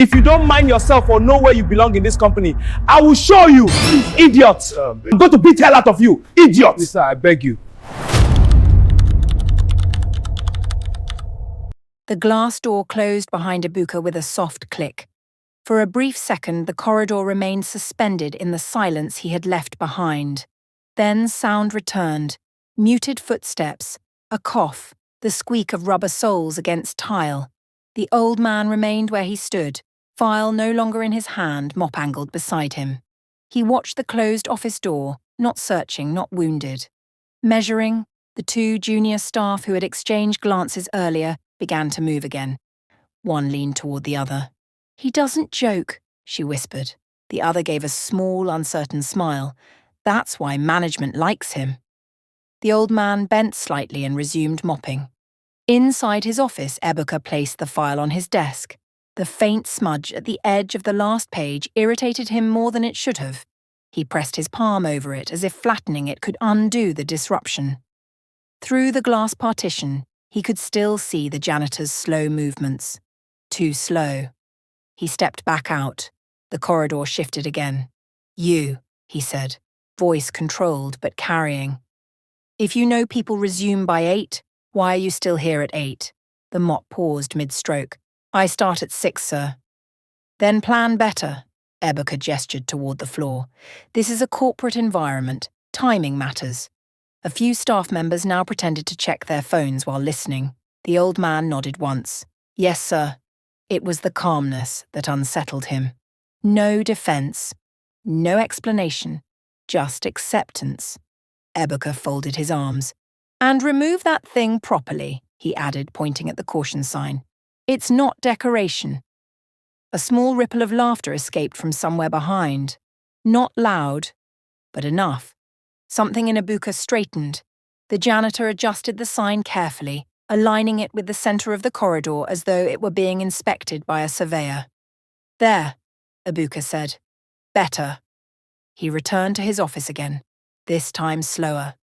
If you don't mind yourself or know where you belong in this company, I will show you, idiots. I'm going to beat hell out of you, idiots. Please, sir, I beg you. The glass door closed behind Ebuka with a soft click. For a brief second, the corridor remained suspended in the silence he had left behind. Then sound returned. Muted footsteps, a cough, the squeak of rubber soles against tile. The old man remained where he stood, file no longer in his hand, mop-angled beside him. He watched the closed office door, not searching, not wounded. Measuring, the two junior staff who had exchanged glances earlier began to move again. One leaned toward the other. "He doesn't joke," she whispered. The other gave a small, uncertain smile. "That's why management likes him." The old man bent slightly and resumed mopping. Inside his office, Ebuka placed the file on his desk. The faint smudge at the edge of the last page irritated him more than it should have. He pressed his palm over it as if flattening it could undo the disruption. Through the glass partition, he could still see the janitor's slow movements. Too slow. He stepped back out. The corridor shifted again. "You," he said, voice controlled but carrying. "If you know people resume by 8, why are you still here at 8? The mop paused mid-stroke. "I start at 6, sir." "Then plan better," Ebuka gestured toward the floor. "This is a corporate environment. Timing matters." A few staff members now pretended to check their phones while listening. The old man nodded once. "Yes, sir." It was the calmness that unsettled him. No defense, no explanation, just acceptance. Ebuka folded his arms. "And remove that thing properly," he added, pointing at the caution sign. "It's not decoration." A small ripple of laughter escaped from somewhere behind. Not loud, but enough. Something in Ebuka straightened. The janitor adjusted the sign carefully, aligning it with the center of the corridor as though it were being inspected by a surveyor. "There," Ebuka said. "Better." He returned to his office again, this time slower.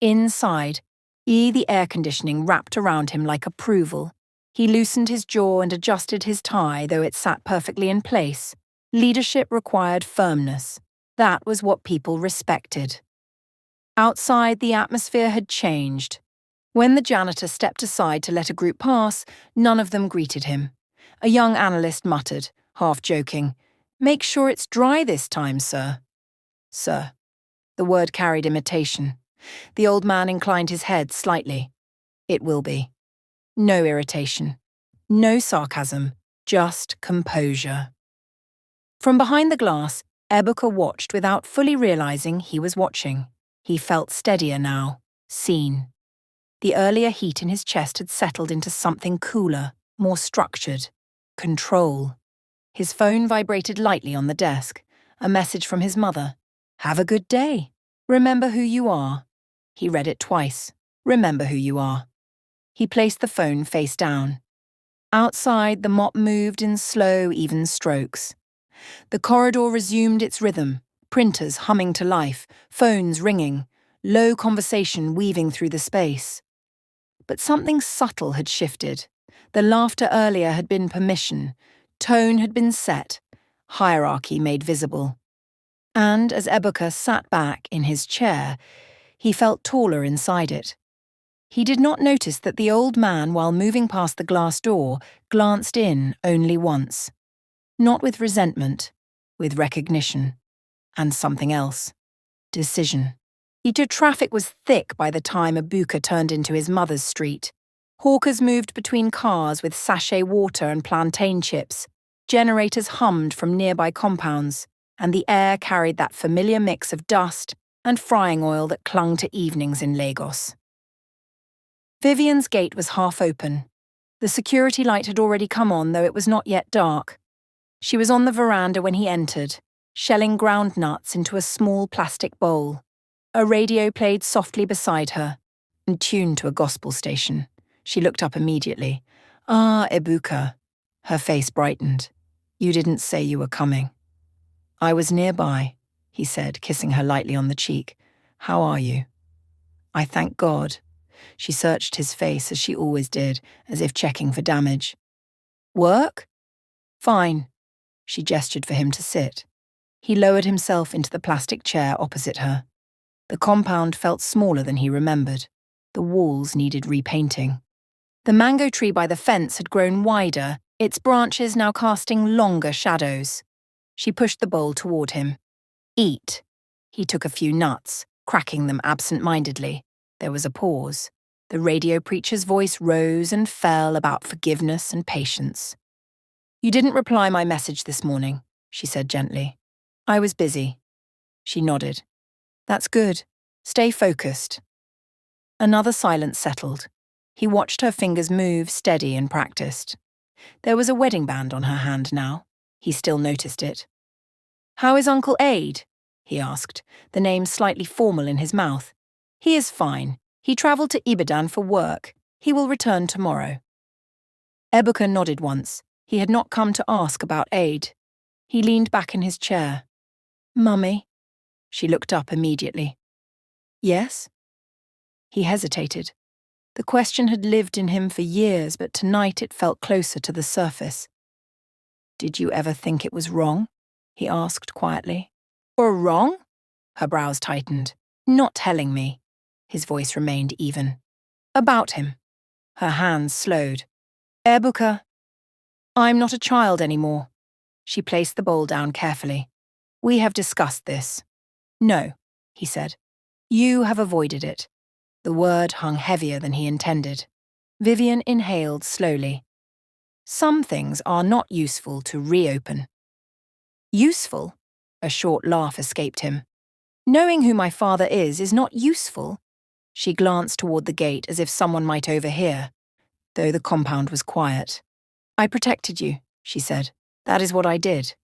Inside, the air conditioning wrapped around him like approval. He loosened his jaw and adjusted his tie, though it sat perfectly in place. Leadership required firmness. That was what people respected. Outside, the atmosphere had changed. When the janitor stepped aside to let a group pass, none of them greeted him. A young analyst muttered, half joking, "Make sure it's dry this time, sir." "Sir." The word carried imitation. The old man inclined his head slightly. "It will be." No irritation. No sarcasm. Just composure. From behind the glass, Ebuka watched without fully realizing he was watching. He felt steadier now, seen. The earlier heat in his chest had settled into something cooler, more structured. Control. His phone vibrated lightly on the desk. A message from his mother. "Have a good day. Remember who you are." He read it twice. "Remember who you are." He placed the phone face down. Outside, the mop moved in slow, even strokes. The corridor resumed its rhythm, printers humming to life, phones ringing, low conversation weaving through the space. But something subtle had shifted. The laughter earlier had been permission, tone had been set, hierarchy made visible. And as Ebuka sat back in his chair, he felt taller inside it. He did not notice that the old man, while moving past the glass door, glanced in only once. Not with resentment, with recognition. And something else. Decision. Traffic was thick by the time Ebuka turned into his mother's street. Hawkers moved between cars with sachet water and plantain chips. Generators hummed from nearby compounds, and the air carried that familiar mix of dust and frying oil that clung to evenings in Lagos. Vivian's gate was half open. The security light had already come on, though it was not yet dark. She was on the veranda when he entered, shelling ground nuts into a small plastic bowl. A radio played softly beside her, and tuned to a gospel station. She looked up immediately. "Ah, Ebuka." Her face brightened. "You didn't say you were coming." "I was nearby," he said, kissing her lightly on the cheek. "How are you?" "I thank God." She searched his face as she always did, as if checking for damage. "Work?" Fine. She gestured for him to sit. He lowered himself into the plastic chair opposite her. The compound felt smaller than he remembered. The walls needed repainting. The mango tree by the fence had grown wider, its branches now casting longer shadows. She pushed the bowl toward him. Eat. He took a few nuts, cracking them absent-mindedly. There was a pause. The radio preacher's voice rose and fell about forgiveness and patience. You didn't reply my message this morning, she said gently. I was busy. She nodded. That's good. Stay focused. Another silence settled. He watched her fingers move, steady and practiced. There was a wedding band on her hand now. He still noticed it. How is Uncle Aid? He asked, the name slightly formal in his mouth. He is fine. He travelled to Ibadan for work. He will return tomorrow. Ebuka nodded once. He had not come to ask about Aid. He leaned back in his chair. Mummy? She looked up immediately. Yes? He hesitated. The question had lived in him for years, but tonight it felt closer to the surface. Did you ever think it was wrong? He asked quietly. Or wrong? Her brows tightened. Not telling me. His voice remained even. About him. Her hands slowed. Ebuka. I'm not a child anymore. She placed the bowl down carefully. We have discussed this. No, he said. You have avoided it. The word hung heavier than he intended. Vivian inhaled slowly. Some things are not useful to reopen. Useful? A short laugh escaped him. Knowing who my father is not useful. She glanced toward the gate as if someone might overhear, though the compound was quiet. I protected you, she said. That is what I did.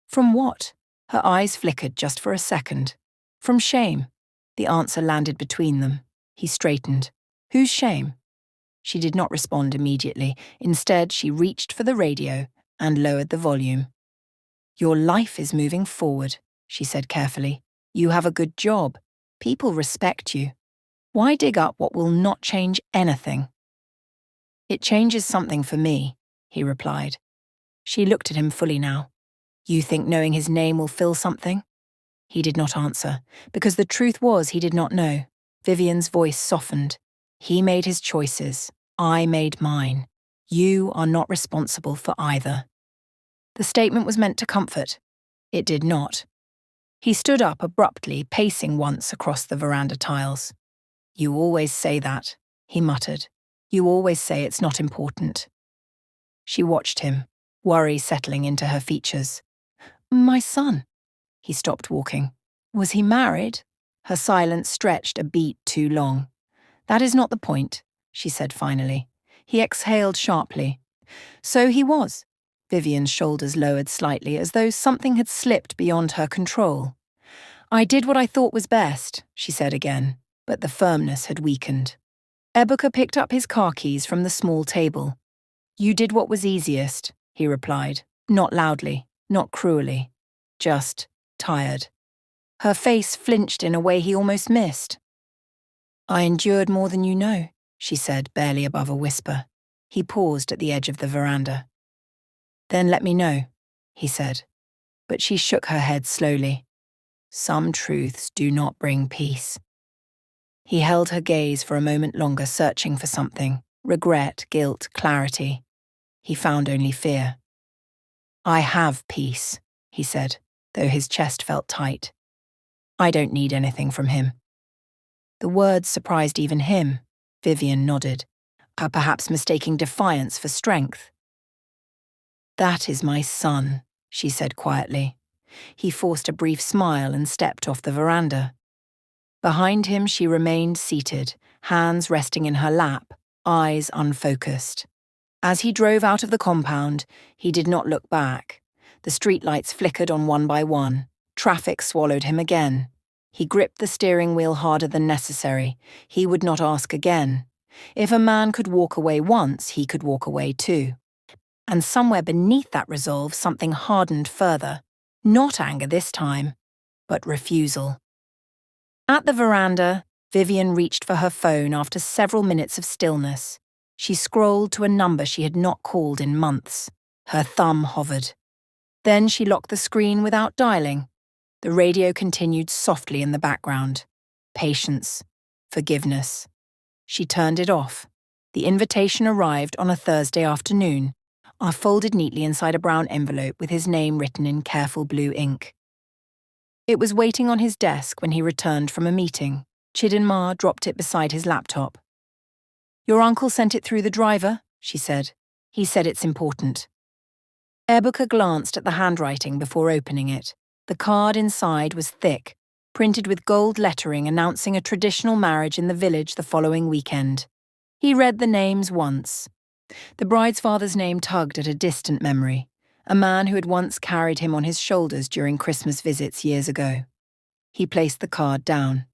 From what? Her eyes flickered just for a second. From shame. The answer landed between them. He straightened. Whose shame? She did not respond immediately. Instead, she reached for the radio and lowered the volume. Your life is moving forward, she said carefully. You have a good job. People respect you. Why dig up what will not change anything? It changes something for me, he replied. She looked at him fully now. You think knowing his name will fill something? He did not answer, because the truth was he did not know. Vivian's voice softened. He made his choices. I made mine. You are not responsible for either. The statement was meant to comfort. It did not. He stood up abruptly, pacing once across the veranda tiles. You always say that, he muttered. You always say it's not important. She watched him, worry settling into her features. My son. He stopped walking. Was he married? Her silence stretched a beat too long. That is not the point, she said finally. He exhaled sharply. So he was. Vivian's shoulders lowered slightly as though something had slipped beyond her control. I did what I thought was best, she said again, but the firmness had weakened. Ebuka picked up his car keys from the small table. You did what was easiest, he replied, not loudly, not cruelly, just tired. Her face flinched in a way he almost missed. I endured more than you know, she said, barely above a whisper. He paused at the edge of the veranda. Then let me know, he said. But she shook her head slowly. Some truths do not bring peace. He held her gaze for a moment longer, searching for something. Regret, guilt, clarity. He found only fear. I have peace, he said, though his chest felt tight. I don't need anything from him. The words surprised even him. Vivian nodded, perhaps mistaking defiance for strength. That is my son, she said quietly. He forced a brief smile and stepped off the veranda. Behind him she remained seated, hands resting in her lap, eyes unfocused. As he drove out of the compound, he did not look back. The streetlights flickered on one by one. Traffic swallowed him again. He gripped the steering wheel harder than necessary. He would not ask again. If a man could walk away once, he could walk away too. And somewhere beneath that resolve, something hardened further. Not anger this time, but refusal. At the veranda, Vivian reached for her phone after several minutes of stillness. She scrolled to a number she had not called in months. Her thumb hovered. Then she locked the screen without dialing. The radio continued softly in the background. Patience. Forgiveness. She turned it off. The invitation arrived on a Thursday afternoon, folded neatly inside a brown envelope with his name written in careful blue ink. It was waiting on his desk when he returned from a meeting. Chidinma dropped it beside his laptop. "Your uncle sent it through the driver," she said. "He said it's important." Ebuka glanced at the handwriting before opening it. The card inside was thick, printed with gold lettering announcing a traditional marriage in the village the following weekend. He read the names once. The bride's father's name tugged at a distant memory, a man who had once carried him on his shoulders during Christmas visits years ago. He placed the card down.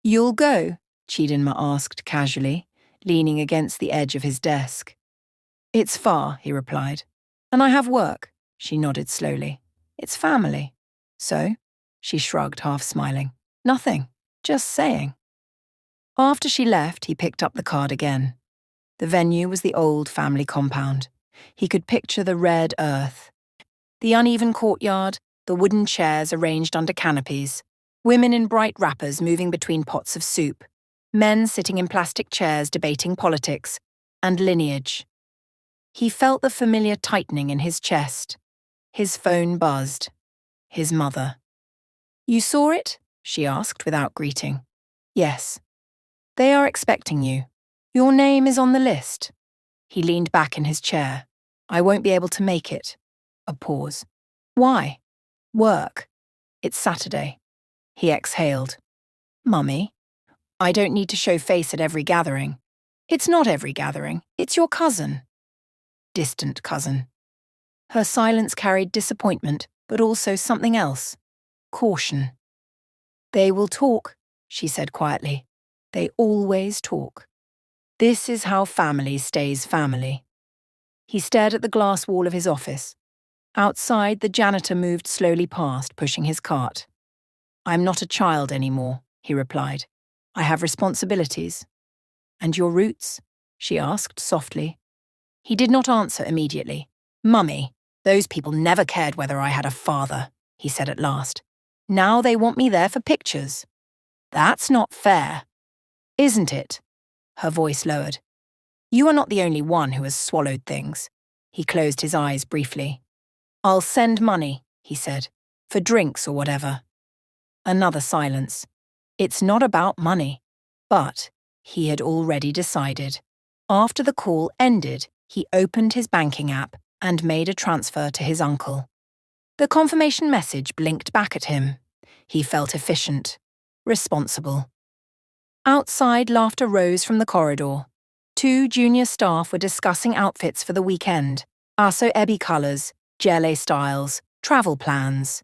"You'll go?" Chidinma asked casually, leaning against the edge of his desk. "It's far," he replied. "And I have work." She nodded slowly. "It's family." "So?" She shrugged, half smiling. "Nothing. Just saying." After she left, he picked up the card again. The venue was the old family compound. He could picture the red earth, the uneven courtyard, the wooden chairs arranged under canopies, women in bright wrappers moving between pots of soup, men sitting in plastic chairs debating politics and lineage. He felt the familiar tightening in his chest. His phone buzzed. His mother. "You saw it?" she asked without greeting. "Yes." "They are expecting you. Your name is on the list." He leaned back in his chair. "I won't be able to make it." A pause. "Why?" "Work. It's Saturday." He exhaled. "Mummy, I don't need to show face at every gathering." "It's not every gathering. It's your cousin." Distant cousin. Her silence carried disappointment, but also something else. Caution. "They will talk," she said quietly. "They always talk. This is how family stays family." He stared at the glass wall of his office. Outside, the janitor moved slowly past, pushing his cart. "I'm not a child anymore," he replied. "I have responsibilities." "And your roots?" she asked softly. He did not answer immediately. "Mummy, those people never cared whether I had a father," he said at last. "Now they want me there for pictures. That's not fair." "Isn't it?" Her voice lowered. "You are not the only one who has swallowed things." He closed his eyes briefly. "I'll send money," he said, "for drinks or whatever." Another silence. It's not about money. But he had already decided. After the call ended, he opened his banking app and made a transfer to his uncle. The confirmation message blinked back at him. He felt efficient, responsible. Outside, laughter rose from the corridor. 2 junior staff were discussing outfits for the weekend. Aso Ebi colours, Jelle styles, travel plans.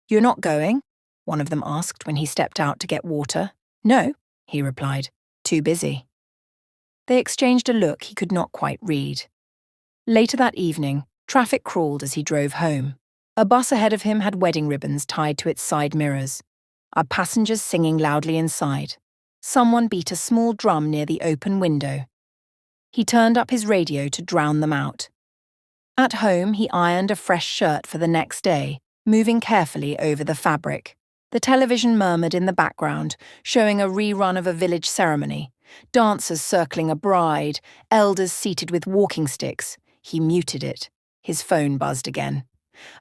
"You're not going?" one of them asked when he stepped out to get water. "No," he replied. "Too busy." They exchanged a look he could not quite read. Later that evening, traffic crawled as he drove home. A bus ahead of him had wedding ribbons tied to its side mirrors. Passengers singing loudly inside. Someone beat a small drum near the open window. He turned up his radio to drown them out. At home, he ironed a fresh shirt for the next day, moving carefully over the fabric. The television murmured in the background, showing a rerun of a village ceremony. Dancers circling a bride, elders seated with walking sticks. He muted it. His phone buzzed again.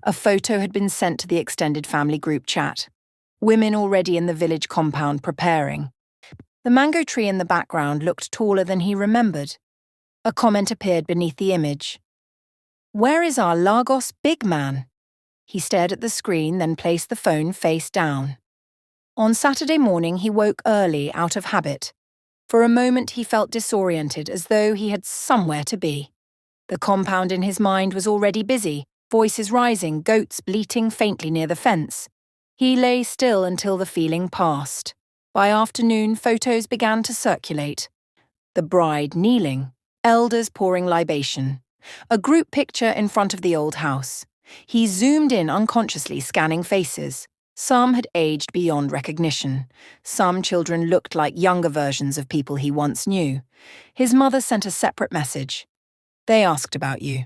A photo had been sent to the extended family group chat. Women already in the village compound preparing. The mango tree in the background looked taller than he remembered. A comment appeared beneath the image. "Where is our Lagos big man?" He stared at the screen, then placed the phone face down. On Saturday morning, he woke early out of habit. For a moment, he felt disoriented, as though he had somewhere to be. The compound in his mind was already busy, voices rising, goats bleating faintly near the fence. He lay still until the feeling passed. By afternoon, photos began to circulate. The bride kneeling, elders pouring libation. A group picture in front of the old house. He zoomed in unconsciously, scanning faces. Some had aged beyond recognition. Some children looked like younger versions of people he once knew. His mother sent a separate message. "They asked about you."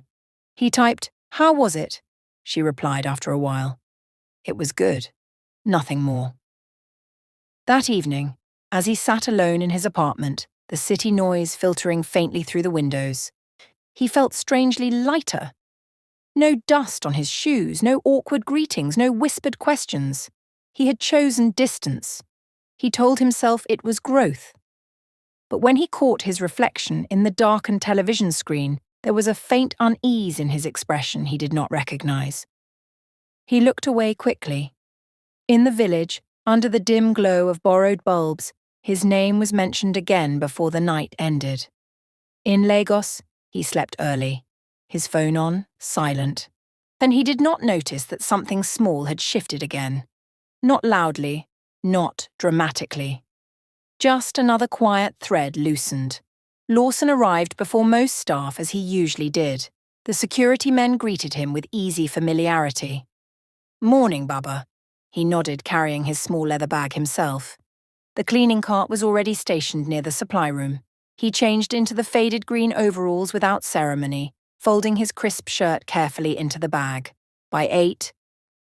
He typed, "How was it?" She replied after a while. It was good. Nothing more. That evening, as he sat alone in his apartment, the city noise filtering faintly through the windows, he felt strangely lighter. No dust on his shoes, no awkward greetings, no whispered questions. He had chosen distance. He told himself it was growth. But when he caught his reflection in the darkened television screen, there was a faint unease in his expression he did not recognize. He looked away quickly. In the village, under the dim glow of borrowed bulbs, his name was mentioned again before the night ended. In Lagos, he slept early, his phone on, silent. Then he did not notice that something small had shifted again. Not loudly, not dramatically. Just another quiet thread loosened. Lawson arrived before most staff, as he usually did. The security men greeted him with easy familiarity. "Morning, Baba." He nodded, carrying his small leather bag himself. The cleaning cart was already stationed near the supply room. He changed into the faded green overalls without ceremony, folding his crisp shirt carefully into the bag. By 8,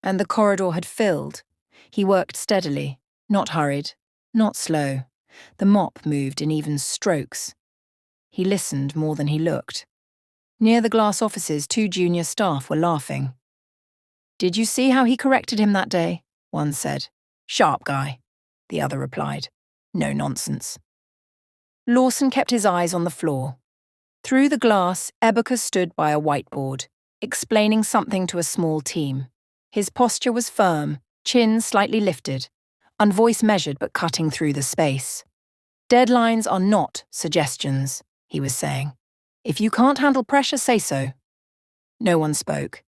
and the corridor had filled. He worked steadily, not hurried, not slow. The mop moved in even strokes. He listened more than he looked. Near the glass offices, 2 junior staff were laughing. "Did you see how he corrected him that day?" one said. "Sharp guy," the other replied. "No nonsense." Lawson kept his eyes on the floor. Through the glass, Ebuka stood by a whiteboard, explaining something to a small team. His posture was firm, chin slightly lifted, and voice measured but cutting through the space. "Deadlines are not suggestions," he was saying. "If you can't handle pressure, say so." No one spoke.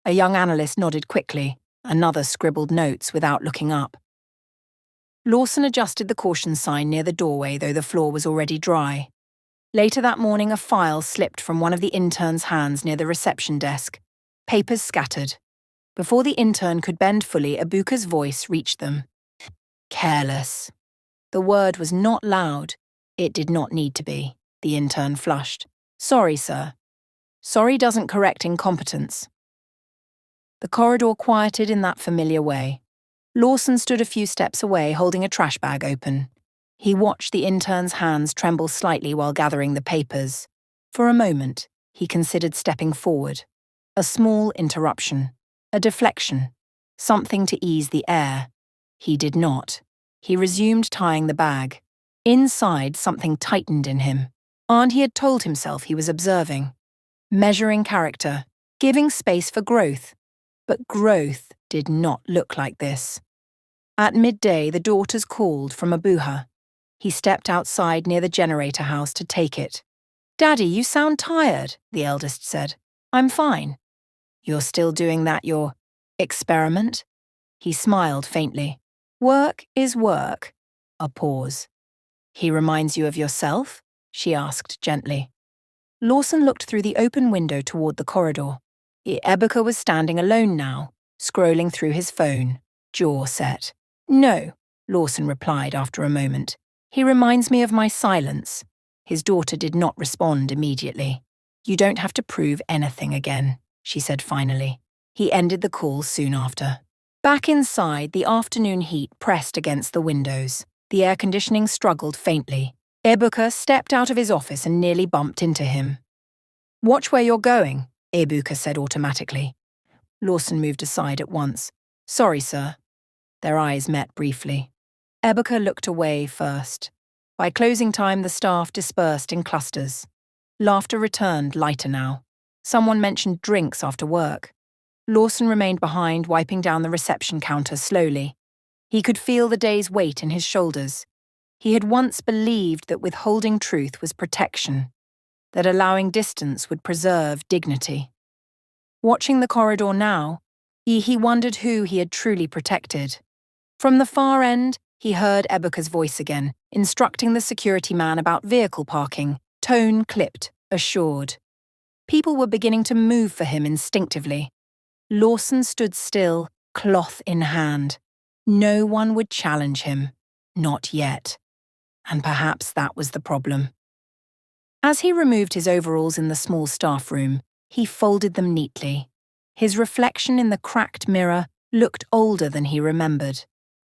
A young analyst nodded quickly. Another scribbled notes without looking up. Lawson adjusted the caution sign near the doorway, though the floor was already dry. Later that morning, a file slipped from one of the intern's hands near the reception desk. Papers scattered. Before the intern could bend fully, Ebuka's voice reached them. "Careless." The word was not loud. It did not need to be. The intern flushed. "Sorry, sir." "Sorry doesn't correct incompetence." The corridor quieted in that familiar way. Lawson stood a few steps away, holding a trash bag open. He watched the intern's hands tremble slightly while gathering the papers. For a moment, he considered stepping forward. A small interruption. A deflection. Something to ease the air. He did not. He resumed tying the bag. Inside, something tightened in him. And he had told himself he was observing. Measuring character. Giving space for growth. But growth did not look like this. At midday, the daughters called from Abuja. He stepped outside near the generator house to take it. "Daddy, you sound tired," the eldest said. "I'm fine." "You're still doing your experiment?" He smiled faintly. "Work is work." A pause. "He reminds you of yourself?" she asked gently. Lawson looked through the open window toward the corridor. Ebuka was standing alone now, scrolling through his phone, jaw set. "No," Lawson replied after a moment. "He reminds me of my silence." His daughter did not respond immediately. "You don't have to prove anything again," she said finally. He ended the call soon after. Back inside, the afternoon heat pressed against the windows. The air conditioning struggled faintly. Ebuka stepped out of his office and nearly bumped into him. "Watch where you're going," Ebuka said automatically. Lawson moved aside at once. "Sorry, sir." Their eyes met briefly. Ebuka looked away first. By closing time, the staff dispersed in clusters. Laughter returned, lighter now. Someone mentioned drinks after work. Lawson remained behind, wiping down the reception counter slowly. He could feel the day's weight in his shoulders. He had once believed that withholding truth was protection, that allowing distance would preserve dignity. Watching the corridor now, he wondered who he had truly protected. From the far end, he heard Ebuka's voice again, instructing the security man about vehicle parking, tone clipped, assured. People were beginning to move for him instinctively. Lawson stood still, cloth in hand. No one would challenge him. Not yet. And perhaps that was the problem. As he removed his overalls in the small staff room, He folded them neatly. His reflection in the cracked mirror looked older than he remembered,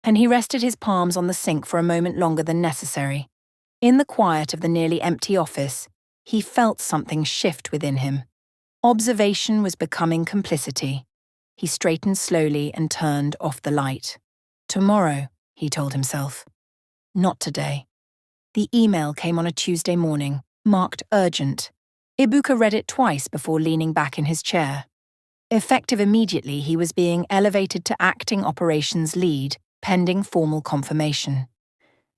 and he rested his palms on the sink for a moment longer than necessary. In the quiet of the nearly empty office, he felt something shift within him. Observation was becoming complicity. He straightened slowly and turned off the light. Tomorrow, he told himself. Not today. The email came on a Tuesday morning, marked urgent. Ibuka read it twice before leaning back in his chair. Effective immediately, he was being elevated to acting operations lead, pending formal confirmation.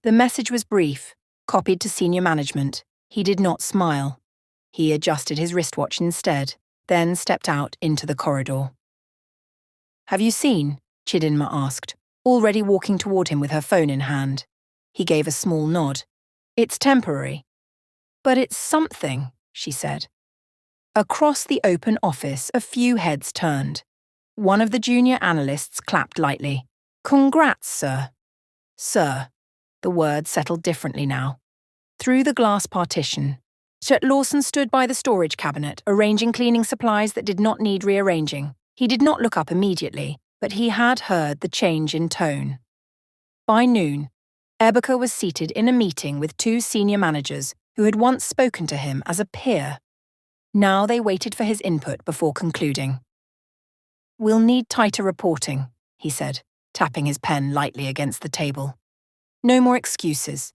The message was brief, copied to senior management. He did not smile. He adjusted his wristwatch instead, then stepped out into the corridor. "Have you seen?" Chidinma asked, already walking toward him with her phone in hand. He gave a small nod. "It's temporary." "But it's something," she said. Across the open office, a few heads turned. One of the junior analysts clapped lightly. "Congrats, sir." "Sir." The word settled differently now. Through the glass partition, Chet Lawson stood by the storage cabinet, arranging cleaning supplies that did not need rearranging. He did not look up immediately, but he had heard the change in tone. By noon, Ibuka was seated in a meeting with two senior managers who had once spoken to him as a peer. Now they waited for his input before concluding. "We'll need tighter reporting," he said, tapping his pen lightly against the table. "No more excuses."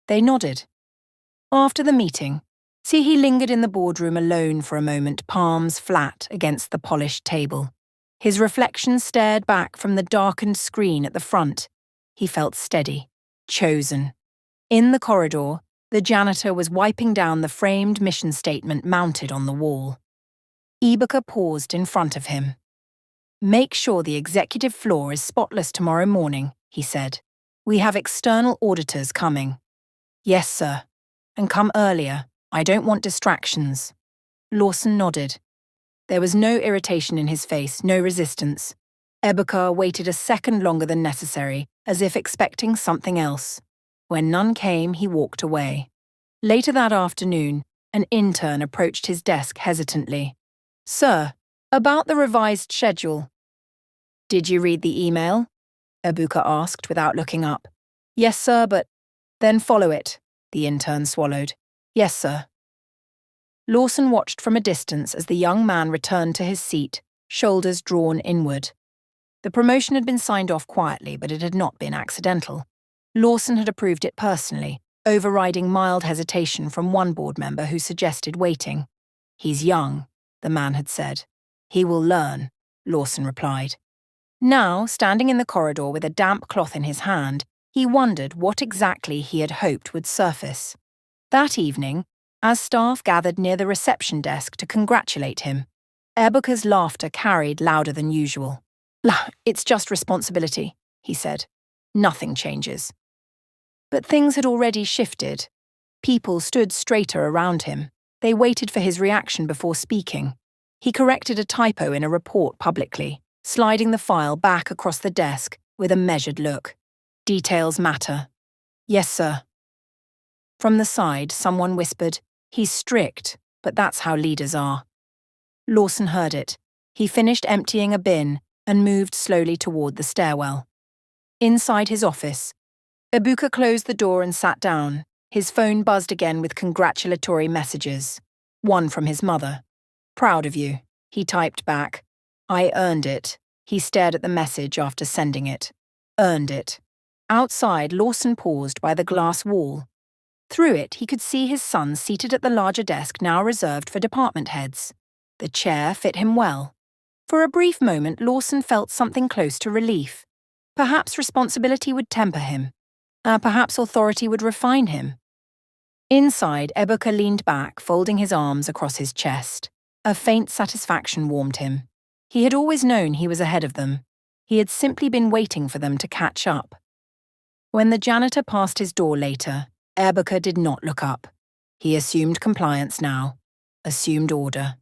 They nodded. After the meeting, Sihi lingered in the boardroom alone for a moment, palms flat against the polished table. His reflection stared back from the darkened screen at the front. He felt steady, chosen. In the corridor, the janitor was wiping down the framed mission statement mounted on the wall. Ibuka paused in front of him. "Make sure the executive floor is spotless tomorrow morning," he said. "We have external auditors coming." "Yes, sir. And come earlier. I don't want distractions." Lawson nodded. There was no irritation in his face, no resistance. Ibuka waited a second longer than necessary, as if expecting something else. When none came, he walked away. Later that afternoon, an intern approached his desk hesitantly. "Sir, about the revised schedule." "Did you read the email?" Ibuka asked without looking up. "Yes, sir, but—" "Then follow it," the intern swallowed. "Yes, sir." Lawson watched from a distance as the young man returned to his seat, shoulders drawn inward. The promotion had been signed off quietly, but it had not been accidental. Lawson had approved it personally, overriding mild hesitation from one board member who suggested waiting. "He's young," the man had said. "He will learn," Lawson replied. Now, standing in the corridor with a damp cloth in his hand, he wondered what exactly he had hoped would surface. That evening, as staff gathered near the reception desk to congratulate him, Ibuka's laughter carried louder than usual. "It's just responsibility," he said. "Nothing changes." But things had already shifted. People stood straighter around him. They waited for his reaction before speaking. He corrected a typo in a report publicly, sliding the file back across the desk with a measured look. "Details matter." "Yes, sir." From the side, someone whispered, "He's strict, but that's how leaders are." Lawson heard it. He finished emptying a bin and moved slowly toward the stairwell. Inside his office, Ibuka closed the door and sat down. His phone buzzed again with congratulatory messages. One from his mother. "Proud of you," he typed back. "I earned it." He stared at the message after sending it. Earned it. Outside, Lawson paused by the glass wall. Through it, he could see his son seated at the larger desk now reserved for department heads. The chair fit him well. For a brief moment, Lawson felt something close to relief. Perhaps responsibility would temper him. Perhaps authority would refine him. Inside, Ibuka leaned back, folding his arms across his chest. A faint satisfaction warmed him. He had always known he was ahead of them. He had simply been waiting for them to catch up. When the janitor passed his door later, Ibuka did not look up. He assumed compliance now, assumed order.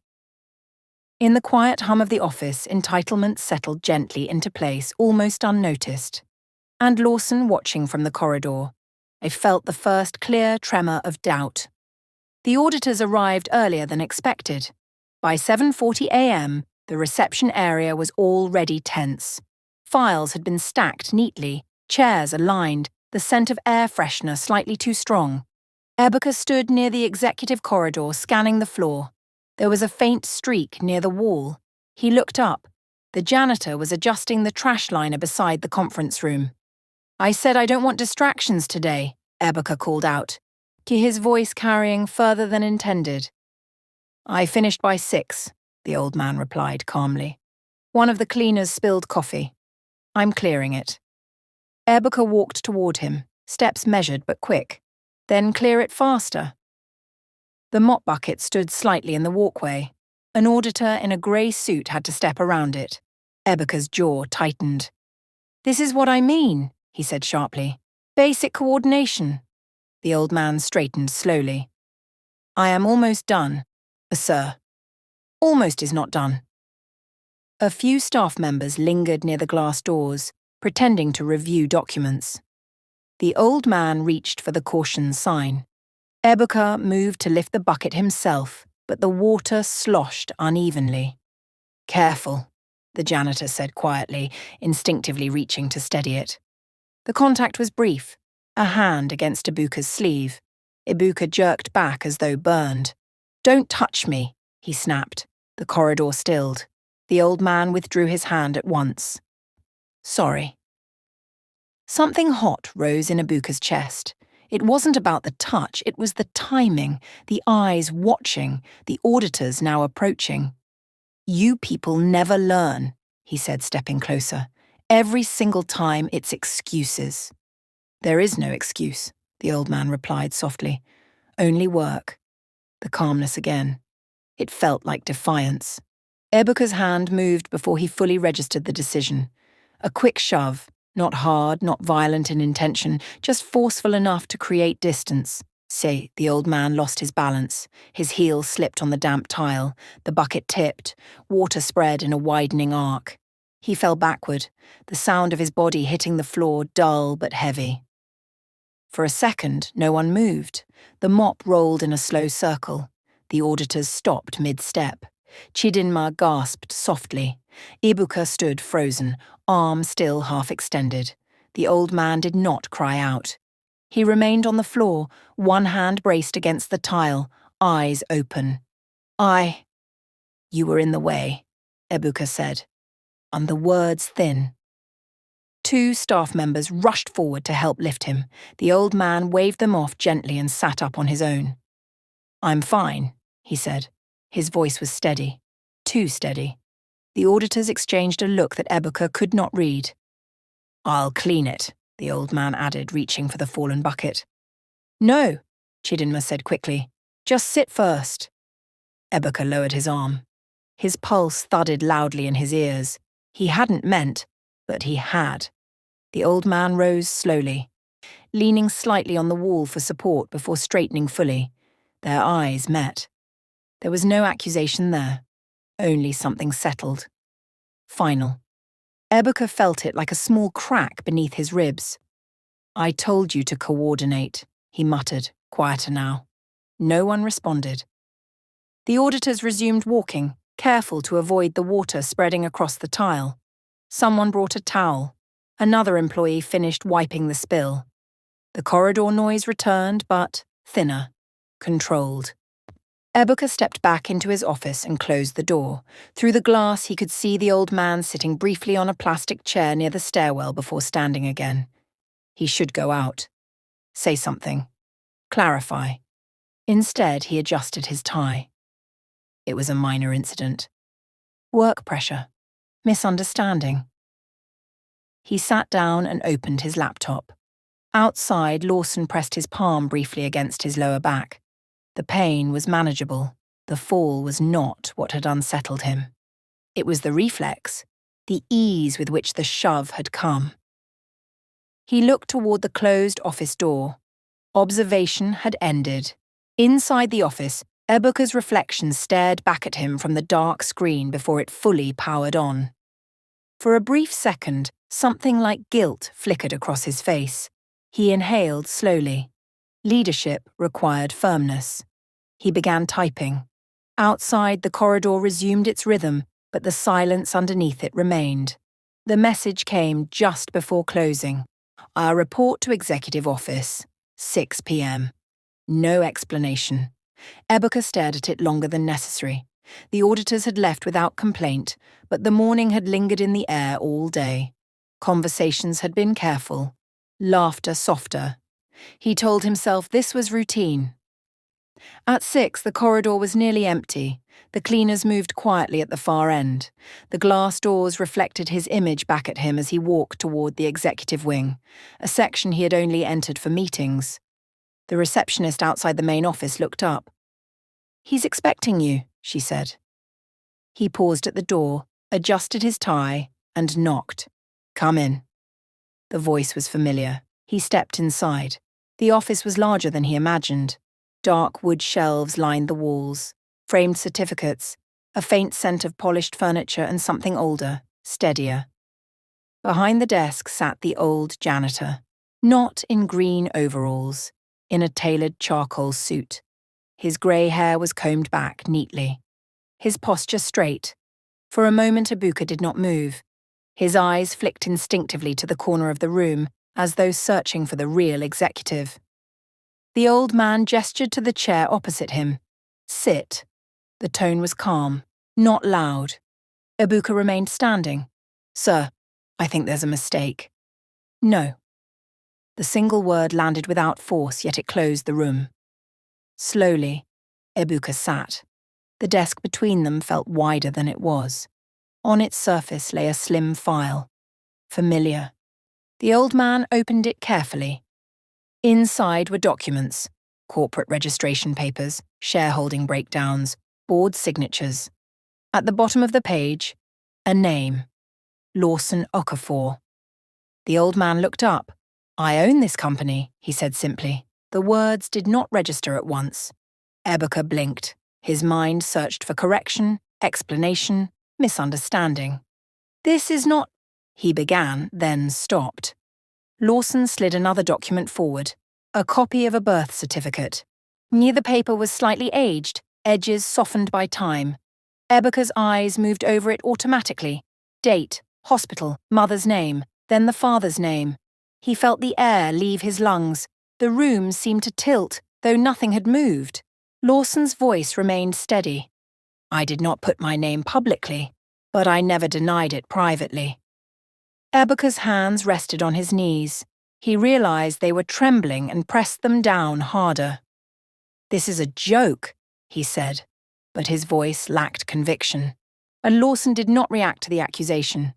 In the quiet hum of the office, entitlements settled gently into place, almost unnoticed. And Lawson watching from the corridor, I felt the first clear tremor of doubt. The auditors arrived earlier than expected. By 7:40 a.m., the reception area was already tense. Files had been stacked neatly, chairs aligned, the scent of air freshener slightly too strong. Ebuka stood near the executive corridor, scanning the floor. There was a faint streak near the wall. He looked up. The janitor was adjusting the trash liner beside the conference room. "I said I don't want distractions today," Ebuka called out, his voice carrying further than intended. "I finished by 6, the old man replied calmly. "One of the cleaners spilled coffee. I'm clearing it." Ebuka walked toward him, steps measured but quick. "Then clear it faster." The mop bucket stood slightly in the walkway. An auditor in a grey suit had to step around it. Ebuka's jaw tightened. "This is what I mean," he said sharply. "Basic coordination." The old man straightened slowly. "I am almost done, sir." "Almost is not done." A few staff members lingered near the glass doors, pretending to review documents. The old man reached for the caution sign. Ebuka moved to lift the bucket himself, but the water sloshed unevenly. "Careful," the janitor said quietly, instinctively reaching to steady it. The contact was brief, a hand against Ibuka's sleeve. Ibuka jerked back as though burned. "Don't touch me," he snapped. The corridor stilled. The old man withdrew his hand at once. "Sorry." Something hot rose in Ibuka's chest. It wasn't about the touch, it was the timing, the eyes watching, the auditors now approaching. "You people never learn," he said, stepping closer. "Every single time it's excuses." "There is no excuse," the old man replied softly. "Only work." The calmness again. It felt like defiance. Ebuka's hand moved before he fully registered the decision. A quick shove, not hard, not violent in intention, just forceful enough to create distance. Say, the old man lost his balance. His heel slipped on the damp tile. The bucket tipped. Water spread in a widening arc. He fell backward, the sound of his body hitting the floor dull but heavy. For a second, no one moved. The mop rolled in a slow circle. The auditors stopped mid-step. Chidinma gasped softly. Ibuka stood frozen, arm still half extended. The old man did not cry out. He remained on the floor, one hand braced against the tile, eyes open. "You were in the way," Ibuka said, and the words thin. Two staff members rushed forward to help lift him. The old man waved them off gently and sat up on his own. "I'm fine," he said. His voice was steady, too steady. The auditors exchanged a look that Ebuka could not read. "I'll clean it," the old man added, reaching for the fallen bucket. "No," Chidinma said quickly. "Just sit first." Ebuka lowered his arm. His pulse thudded loudly in his ears. He hadn't meant, but he had. The old man rose slowly, leaning slightly on the wall for support before straightening fully. Their eyes met. There was no accusation there, only something settled. Final. Ebuka felt it like a small crack beneath his ribs. "I told you to coordinate," he muttered, quieter now. No one responded. The auditors resumed walking, careful to avoid the water spreading across the tile. Someone brought a towel. Another employee finished wiping the spill. The corridor noise returned, but thinner, controlled. Ebuka stepped back into his office and closed the door. Through the glass, he could see the old man sitting briefly on a plastic chair near the stairwell before standing again. He should go out. Say something. Clarify. Instead, he adjusted his tie. It was a minor incident. Work pressure. Misunderstanding. He sat down and opened his laptop. Outside, Lawson pressed his palm briefly against his lower back. The pain was manageable. The fall was not what had unsettled him. It was the reflex, the ease with which the shove had come. He looked toward the closed office door. Observation had ended. Inside the office, Ebuka's reflection stared back at him from the dark screen before it fully powered on. For a brief second, something like guilt flickered across his face. He inhaled slowly. Leadership required firmness. He began typing. Outside, the corridor resumed its rhythm, but the silence underneath it remained. The message came just before closing. Our report to Executive Office, 6 p.m. No explanation. Ebuka stared at it longer than necessary. The auditors had left without complaint, but the morning had lingered in the air all day. Conversations had been careful, laughter softer. He told himself this was routine. At 6, the corridor was nearly empty. The cleaners moved quietly at the far end. The glass doors reflected his image back at him as he walked toward the executive wing, a section he had only entered for meetings. The receptionist outside the main office looked up. "He's expecting you," she said. He paused at the door, adjusted his tie, and knocked. "Come in." The voice was familiar. He stepped inside. The office was larger than he imagined. Dark wood shelves lined the walls, framed certificates, a faint scent of polished furniture and something older, steadier. Behind the desk sat the old janitor, not in green overalls, in a tailored charcoal suit. His grey hair was combed back neatly. His posture straight. For a moment Ebuka did not move. His eyes flicked instinctively to the corner of the room, as though searching for the real executive. The old man gestured to the chair opposite him. "Sit." The tone was calm, not loud. Ebuka remained standing. "Sir, I think there's a mistake." "No." The single word landed without force, yet it closed the room. Slowly, Ebuka sat. The desk between them felt wider than it was. On its surface lay a slim file. Familiar. The old man opened it carefully. Inside were documents, corporate registration papers, shareholding breakdowns, board signatures. At the bottom of the page, a name. Lawson Okafor. The old man looked up. "I own this company," he said simply. The words did not register at once. Ebuka blinked. His mind searched for correction, explanation, misunderstanding. "This is not—" he began, then stopped. Lawson slid another document forward, a copy of a birth certificate. Near the paper was slightly aged, edges softened by time. Ebuka's eyes moved over it automatically. Date, hospital, mother's name, then the father's name. He felt the air leave his lungs. The room seemed to tilt, though nothing had moved. Lawson's voice remained steady. "I did not put my name publicly, but I never denied it privately." Ebuka's hands rested on his knees. He realized they were trembling and pressed them down harder. "This is a joke," he said, but his voice lacked conviction. And Lawson did not react to the accusation.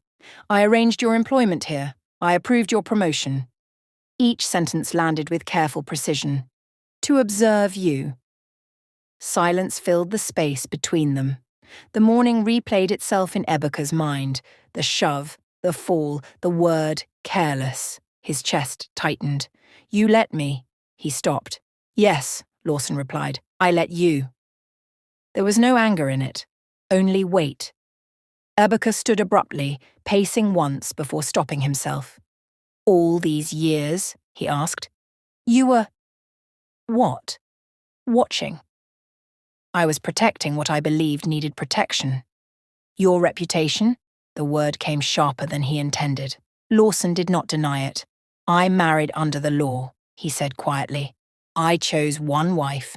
"I arranged your employment here. I approved your promotion." Each sentence landed with careful precision. "To observe you." Silence filled the space between them. The morning replayed itself in Ebuka's mind. The shove, the fall, the word careless. His chest tightened. "You let me." He stopped. "Yes," Lawson replied. "I let you." There was no anger in it, only weight. Ebuka stood abruptly, pacing once before stopping himself. "All these years?" he asked. "You were—" "What?" "Watching." "I was protecting what I believed needed protection." "Your reputation?" The word came sharper than he intended. Lawson did not deny it. "I married under the law," he said quietly. "I chose one wife.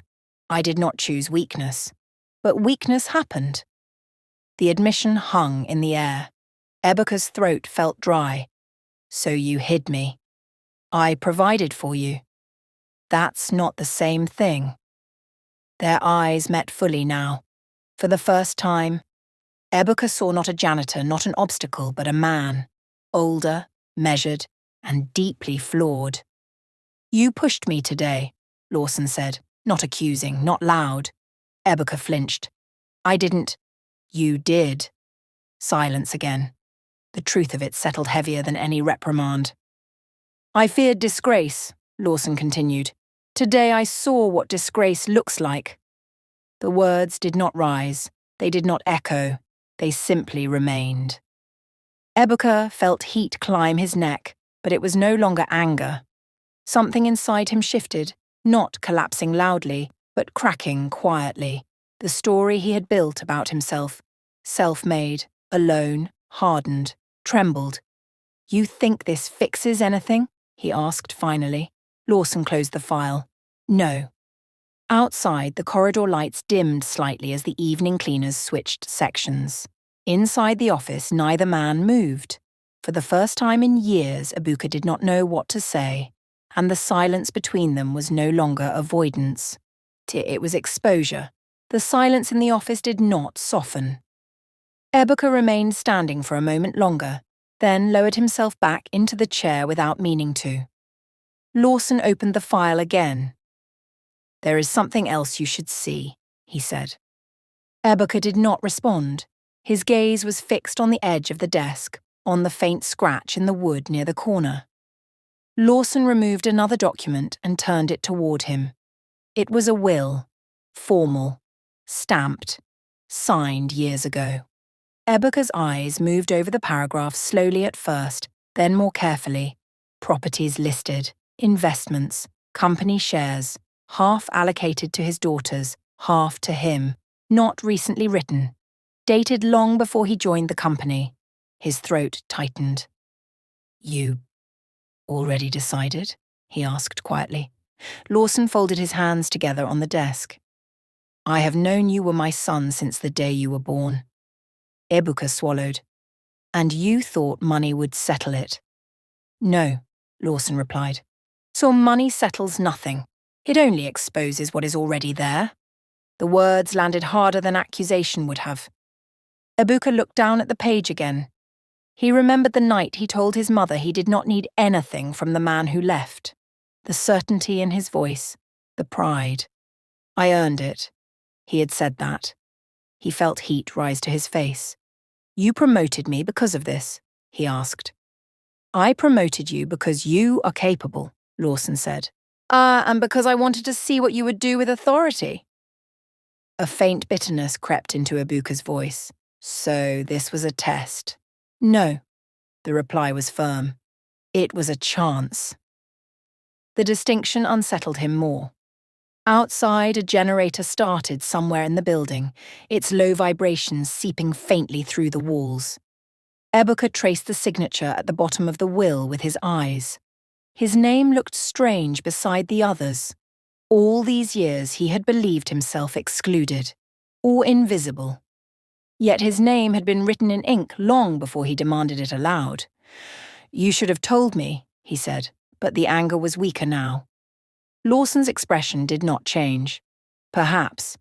I did not choose weakness. But weakness happened." The admission hung in the air. Ebuka's throat felt dry. "So you hid me. I provided for you. That's not the same thing." Their eyes met fully now. For the first time, Ebuka saw not a janitor, not an obstacle, but a man. Older, measured, and deeply flawed. "You pushed me today," Lawson said, not accusing, not loud. Ebuka flinched. "I didn't." "You did." Silence again. The truth of it settled heavier than any reprimand. "I feared disgrace," Lawson continued. "Today I saw what disgrace looks like." The words did not rise. They did not echo. They simply remained. Ebuka felt heat climb his neck, but it was no longer anger. Something inside him shifted, not collapsing loudly, but cracking quietly. The story he had built about himself, self-made, alone, hardened, trembled. "You think this fixes anything?" he asked finally. Lawson closed the file. "No." Outside, the corridor lights dimmed slightly as the evening cleaners switched sections. Inside the office, neither man moved. For the first time in years, Ibuka did not know what to say, and the silence between them was no longer avoidance. It was exposure. The silence in the office did not soften. Ibuka remained standing for a moment longer, then lowered himself back into the chair without meaning to. Lawson opened the file again. "There is something else you should see," he said. Ibuka did not respond. His gaze was fixed on the edge of the desk, on the faint scratch in the wood near the corner. Lawson removed another document and turned it toward him. It was a will, formal, stamped, signed years ago. Ibuka's eyes moved over the paragraph slowly at first, then more carefully. Properties listed, investments, company shares, half allocated to his daughters, half to him, not recently written, dated long before he joined the company. His throat tightened. "You already decided?" he asked quietly. Lawson folded his hands together on the desk. "I have known you were my son since the day you were born." Ibuka swallowed. "And you thought money would settle it?" "No," Lawson replied. "So money settles nothing. It only exposes what is already there." The words landed harder than accusation would have. Ibuka looked down at the page again. He remembered the night he told his mother he did not need anything from the man who left. The certainty in his voice, the pride. "I earned it." He had said that. He felt heat rise to his face. "You promoted me because of this?" he asked. "I promoted you because you are capable," Lawson said. And because I wanted to see what you would do with authority." A faint bitterness crept into Ibuka's voice. "So this was a test?" "No." The reply was firm. "It was a chance." The distinction unsettled him more. Outside, a generator started somewhere in the building, its low vibrations seeping faintly through the walls. Ibuka traced the signature at the bottom of the will with his eyes. His name looked strange beside the others. All these years he had believed himself excluded, or invisible. Yet his name had been written in ink long before he demanded it aloud. "You should have told me," he said, but the anger was weaker now. Lawson's expression did not change. "Perhaps,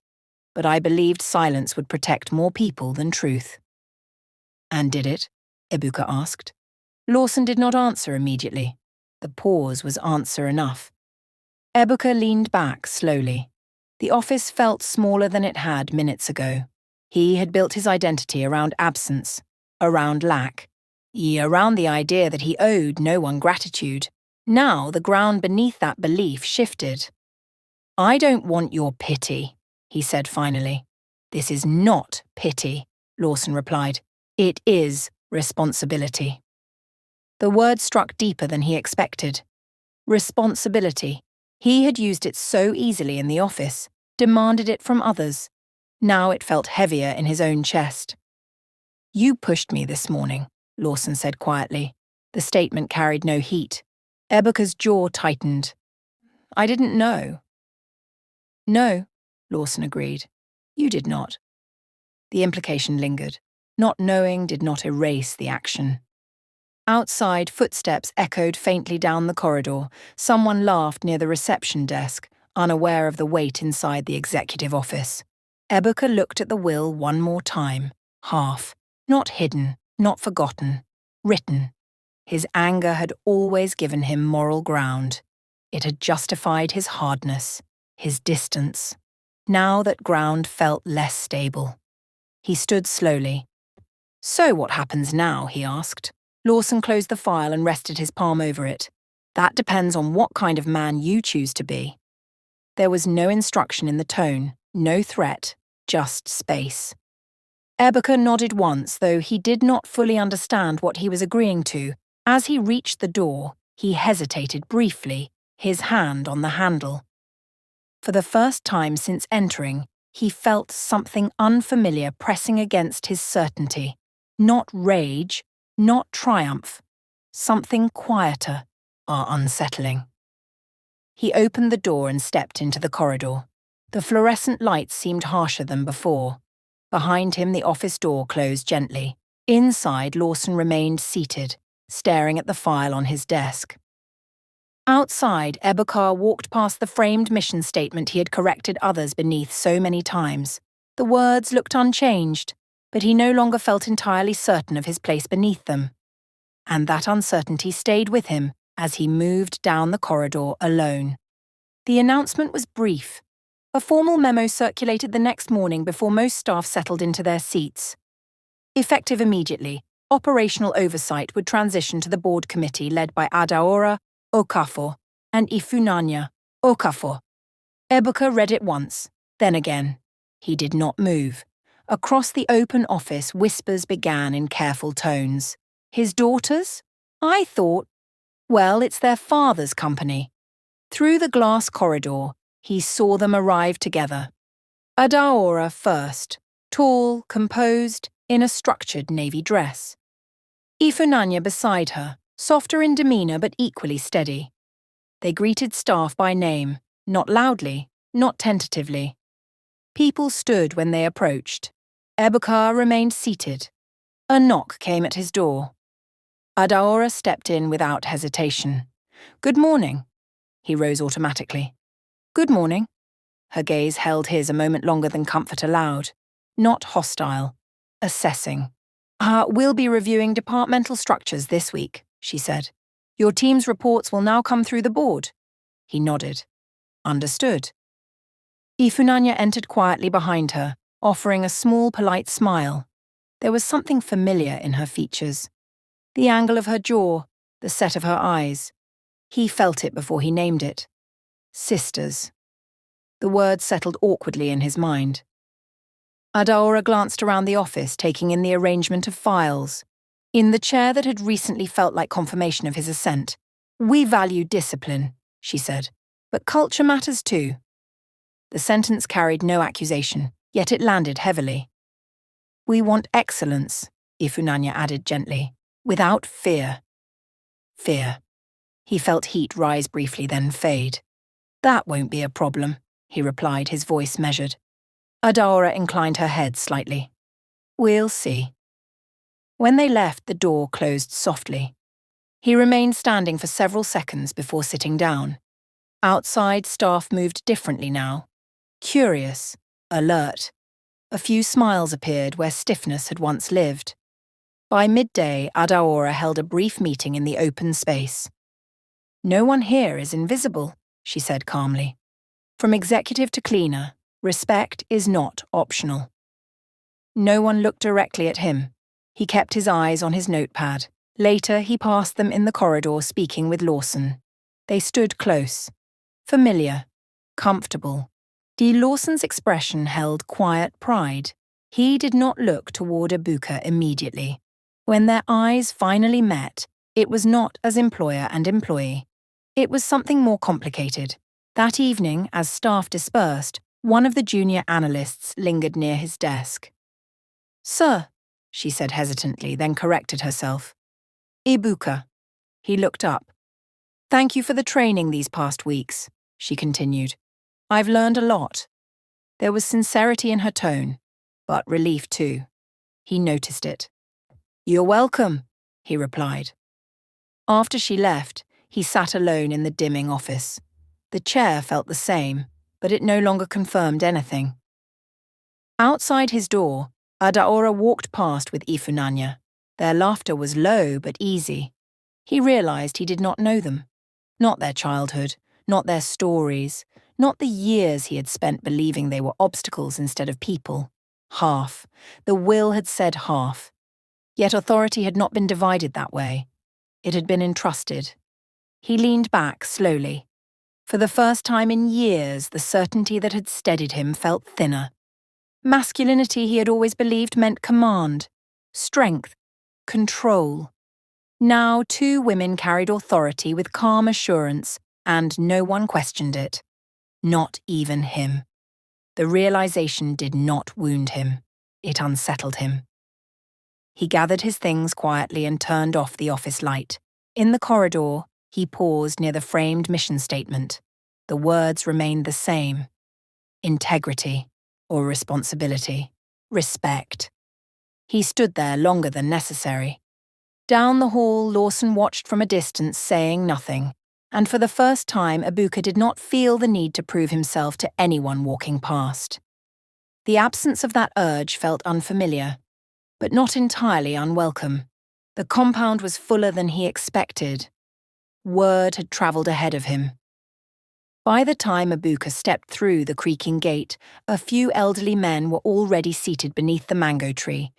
but I believed silence would protect more people than truth." "And did it?" Ibuka asked. Lawson did not answer immediately. The pause was answer enough. Ibuka leaned back slowly. The office felt smaller than it had minutes ago. He had built his identity around absence, around lack, around the idea that he owed no one gratitude. Now the ground beneath that belief shifted. "I don't want your pity," he said finally. "This is not pity," Lawson replied. "It is responsibility." The word struck deeper than he expected. Responsibility. He had used it so easily in the office, demanded it from others. Now it felt heavier in his own chest. "You pushed me this morning," Lawson said quietly. The statement carried no heat. Ibuka's jaw tightened. "I didn't know." "No," Lawson agreed. "You did not." The implication lingered. Not knowing did not erase the action. Outside, footsteps echoed faintly down the corridor. Someone laughed near the reception desk, unaware of the weight inside the executive office. Ibuka looked at the will one more time, half, not hidden, not forgotten, written. His anger had always given him moral ground. It had justified his hardness, his distance. Now that ground felt less stable. He stood slowly. "So what happens now?" he asked. Lawson closed the file and rested his palm over it. "That depends on what kind of man you choose to be." There was no instruction in the tone, no threat, just space. Ibuka nodded once, though he did not fully understand what he was agreeing to. As he reached the door, he hesitated briefly, his hand on the handle. For the first time since entering, He felt something unfamiliar pressing against his certainty. Not rage, not triumph. Something quieter, unsettling. He opened the door and stepped into the corridor. The fluorescent lights seemed harsher than before. Behind him, the office door closed gently. Inside, Lawson remained seated, staring at the file on his desk. Outside, Ebukar walked past the framed mission statement he had corrected others beneath so many times. The words looked unchanged, but he no longer felt entirely certain of his place beneath them. And that uncertainty stayed with him as he moved down the corridor alone. The announcement was brief. A formal memo circulated the next morning before most staff settled into their seats. Effective immediately, operational oversight would transition to the board committee led by Adaora, Okafor, and Ifunanya, Okafor. Ebuka read it once, then again. He did not move. Across the open office, whispers began in careful tones. His daughters? I thought, well, it's their father's company. Through the glass corridor, he saw them arrive together. Adaora first, tall, composed, in a structured navy dress. Ifunanya beside her, softer in demeanour but equally steady. They greeted staff by name, not loudly, not tentatively. People stood when they approached. Ebukar remained seated. A knock came at his door. Adaora stepped in without hesitation. Good morning. He rose automatically. Good morning. Her gaze held his a moment longer than comfort allowed. Not hostile. Assessing. We'll be reviewing departmental structures this week, she said. Your team's reports will now come through the board. He nodded. Understood. Ifunanya entered quietly behind her, offering a small, polite smile. There was something familiar in her features. The angle of her jaw, the set of her eyes. He felt it before he named it. Sisters. The word settled awkwardly in his mind. Adaora glanced around the office, taking in the arrangement of files. In the chair that had recently felt like confirmation of his assent. We value discipline, she said, but culture matters too. The sentence carried no accusation, yet it landed heavily. We want excellence, Ifunanya added gently, without fear. Fear. He felt heat rise briefly, then fade. That won't be a problem, he replied, his voice measured. Adaora inclined her head slightly. We'll see. When they left, the door closed softly. He remained standing for several seconds before sitting down. Outside, staff moved differently now. Curious, alert. A few smiles appeared where stiffness had once lived. By midday, Adaora held a brief meeting in the open space. No one here is invisible, she said calmly. From executive to cleaner, respect is not optional. No one looked directly at him. He kept his eyes on his notepad. Later, he passed them in the corridor, speaking with Lawson. They stood close. Familiar. Comfortable. Lawson's expression held quiet pride. He did not look toward Ebuka immediately. When their eyes finally met, it was not as employer and employee. It was something more complicated. That evening, as staff dispersed, one of the junior analysts lingered near his desk. Sir, she said hesitantly, then corrected herself. Ebuka. He looked up. Thank you for the training these past weeks, she continued. I've learned a lot. There was sincerity in her tone, but relief too. He noticed it. You're welcome, he replied. After she left, he sat alone in the dimming office. The chair felt the same, but it no longer confirmed anything. Outside his door, Adaora walked past with Ifunanya. Their laughter was low but easy. He realized he did not know them. Not their childhood, not their stories, not the years he had spent believing they were obstacles instead of people. Half. The will had said half. Yet authority had not been divided that way. It had been entrusted. He leaned back slowly. For the first time in years, the certainty that had steadied him felt thinner. Masculinity, he had always believed, meant command, strength, control. Now 2 women carried authority with calm assurance, and no one questioned it. Not even him. The realization did not wound him. It unsettled him. He gathered his things quietly and turned off the office light. In the corridor, he paused near the framed mission statement. The words remained the same. Integrity, or responsibility, respect. He stood there longer than necessary. Down the hall, Lawson watched from a distance, saying nothing, and for the first time Ibuka did not feel the need to prove himself to anyone walking past. The absence of that urge felt unfamiliar, but not entirely unwelcome. The compound was fuller than he expected. Word had travelled ahead of him. By the time Ibuka stepped through the creaking gate, a few elderly men were already seated beneath the mango tree,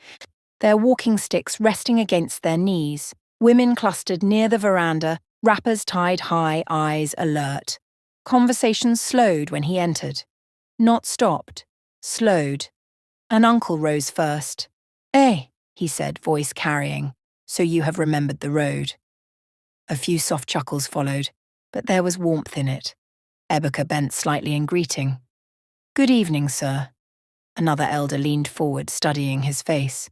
their walking sticks resting against their knees. Women clustered near the veranda, wrappers tied high, eyes alert. Conversation slowed when he entered. Not stopped, slowed. An uncle rose first. "Eh," he said, voice carrying, "so you have remembered the road." A few soft chuckles followed, but there was warmth in it. Ibuka bent slightly in greeting. "Good evening, sir." Another elder leaned forward, studying his face.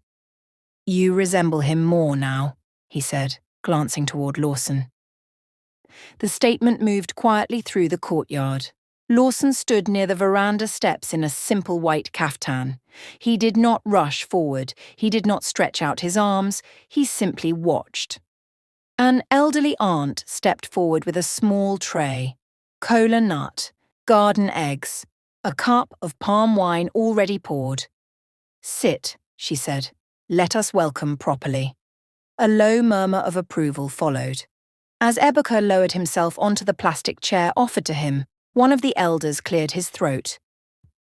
"You resemble him more now," he said, glancing toward Lawson. The statement moved quietly through the courtyard. Lawson stood near the veranda steps in a simple white caftan. He did not rush forward. He did not stretch out his arms. He simply watched. An elderly aunt stepped forward with a small tray. Cola nut, garden eggs, a cup of palm wine already poured. "Sit," she said. "Let us welcome properly." A low murmur of approval followed. As Ibuka lowered himself onto the plastic chair offered to him, one of the elders cleared his throat.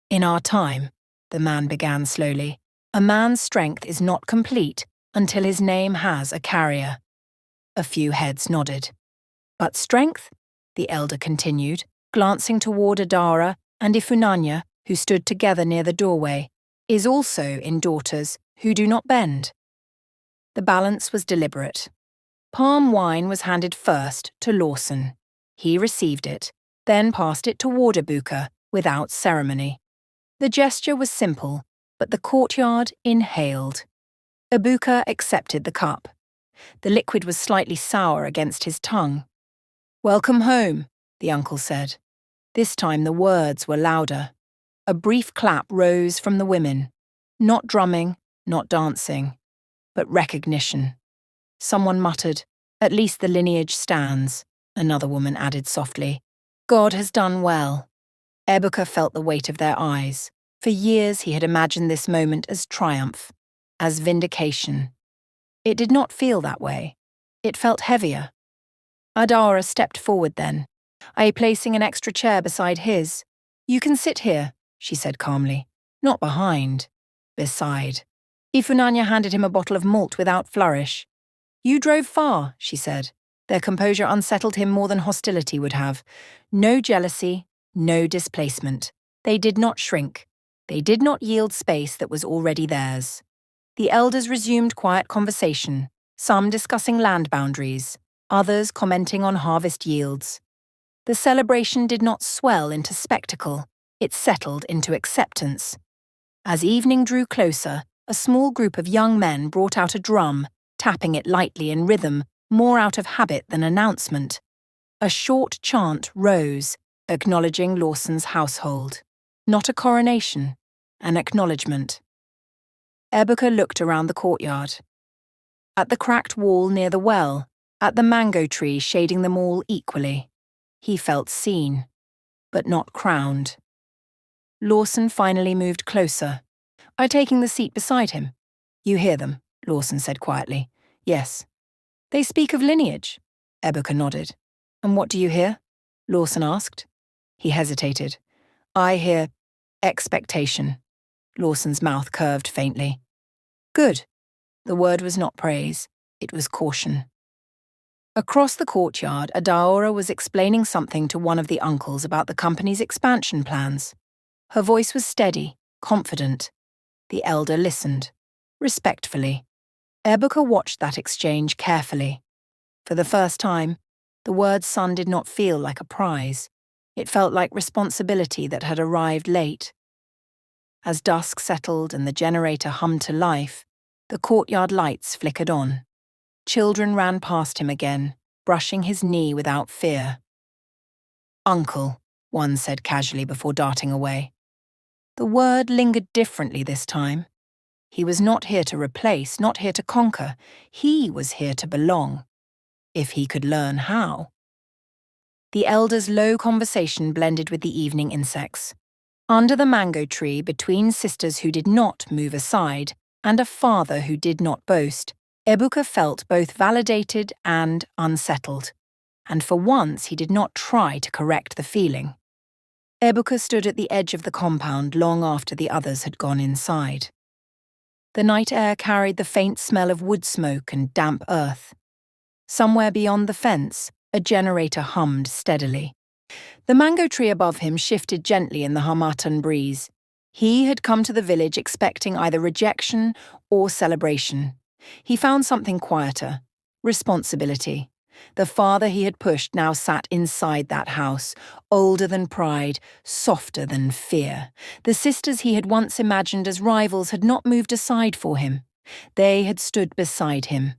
"In our time," the man began slowly, "a man's strength is not complete until his name has a carrier." A few heads nodded. "But strength," the elder continued, glancing toward Adara and Ifunanya, who stood together near the doorway, "is also in daughters who do not bend." The balance was deliberate. Palm wine was handed first to Lawson. He received it, then passed it toward Ibuka without ceremony. The gesture was simple, but the courtyard inhaled. Ibuka accepted the cup. The liquid was slightly sour against his tongue. "Welcome home," the uncle said. This time the words were louder. A brief clap rose from the women. Not drumming, not dancing, but recognition. Someone muttered, "At least the lineage stands." Another woman added softly, "God has done well." Ibuka felt the weight of their eyes. For years he had imagined this moment as triumph, as vindication. It did not feel that way. It felt heavier. Adara stepped forward then, placing an extra chair beside his. "You can sit here," she said calmly. "Not behind. Beside." Ifunanya handed him a bottle of malt without flourish. "You drove far," she said. Their composure unsettled him more than hostility would have. No jealousy, no displacement. They did not shrink. They did not yield space that was already theirs. The elders resumed quiet conversation, some discussing land boundaries, others commenting on harvest yields. The celebration did not swell into spectacle. It settled into acceptance. As evening drew closer, a small group of young men brought out a drum, tapping it lightly in rhythm, more out of habit than announcement. A short chant rose, acknowledging Lawson's household. Not a coronation, an acknowledgement. Ibuka looked around the courtyard. At the cracked wall near the well, at the mango tree shading them all equally. He felt seen, but not crowned. Lawson finally moved closer. Taking the seat beside him. "You hear them," Lawson said quietly. "Yes." "They speak of lineage." Ibuka nodded. "And what do you hear?" Lawson asked. He hesitated. "I hear expectation." Lawson's mouth curved faintly. "Good." The word was not praise. It was caution. Across the courtyard, Adaora was explaining something to one of the uncles about the company's expansion plans. Her voice was steady, confident. The elder listened, respectfully. Ibuka watched that exchange carefully. For the first time, the word son did not feel like a prize. It felt like responsibility that had arrived late. As dusk settled and the generator hummed to life, the courtyard lights flickered on. Children ran past him again, brushing his knee without fear. "Uncle," one said casually before darting away. The word lingered differently this time. He was not here to replace, not here to conquer. He was here to belong, if he could learn how. The elders' low conversation blended with the evening insects. Under the mango tree, between sisters who did not move aside and a father who did not boast, Ebuka felt both validated and unsettled. And for once he did not try to correct the feeling. Ebuka stood at the edge of the compound long after the others had gone inside. The night air carried the faint smell of wood smoke and damp earth. Somewhere beyond the fence, a generator hummed steadily. The mango tree above him shifted gently in the harmattan breeze. He had come to the village expecting either rejection or celebration. He found something quieter: responsibility. The father he had pushed now sat inside that house, older than pride, softer than fear. The sisters he had once imagined as rivals had not moved aside for him. They had stood beside him.